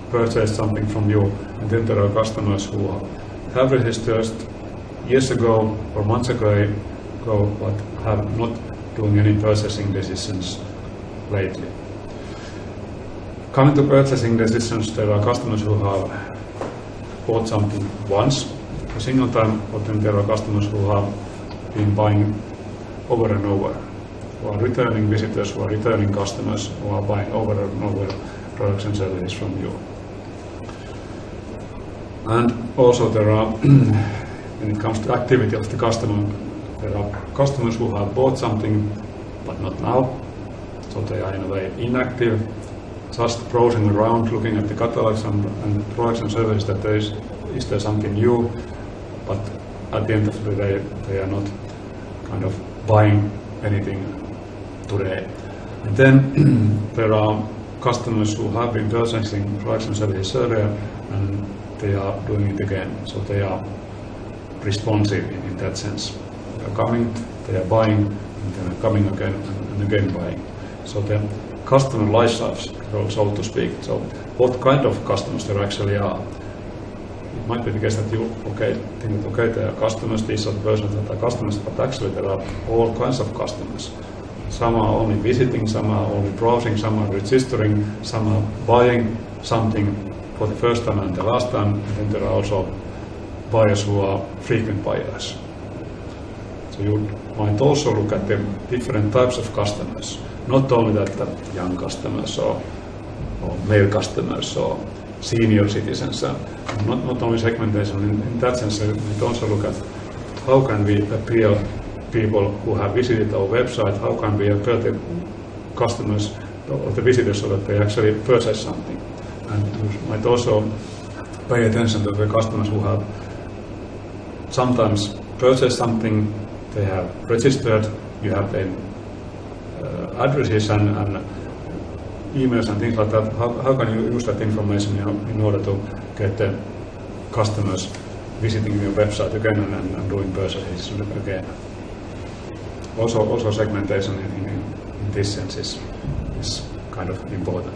purchased something from you, and then there are customers who have registered years ago or months ago, but have not doing any purchasing decisions lately. Coming to purchasing decisions, there are customers who have bought something once, a single time, but then there are customers who have been buying over and over, who are returning visitors, who are returning customers, who are buying over and over products and services from you. And also there are, when it comes to activity of the customer, there are customers who have bought something, but not now, so they are in a way inactive, just browsing around, looking at the catalogs and products and services that is there something new, but at the end of the day, they are not kind of buying anything today. And then there are customers who have been purchasing products and services earlier, and they are doing it again. So they are responsive in that sense. They are coming, they are buying, and they are coming again and again buying. So the customer life cycle, so to speak. So what kind of customers there actually are? It might be the case that you think that there are customers, these are the persons that are customers, but actually there are all kinds of customers. Some are only visiting, some are only browsing, some are registering, some are buying something for the first time and the last time, and then there are also buyers who are frequent buyers. So you might also look at the different types of customers, not only that young customers or male customers or senior citizens, not only segmentation in that sense, we also look at how can we appeal people who have visited our website, how can we appeal the customers or the visitors so that they actually purchase something. And you might also pay attention to the customers who have sometimes purchased something, they have registered, you have their addresses and emails and things like that. How can you use that information in order to get the customers visiting your website again and doing purchases again? Also segmentation in this sense is kind of important.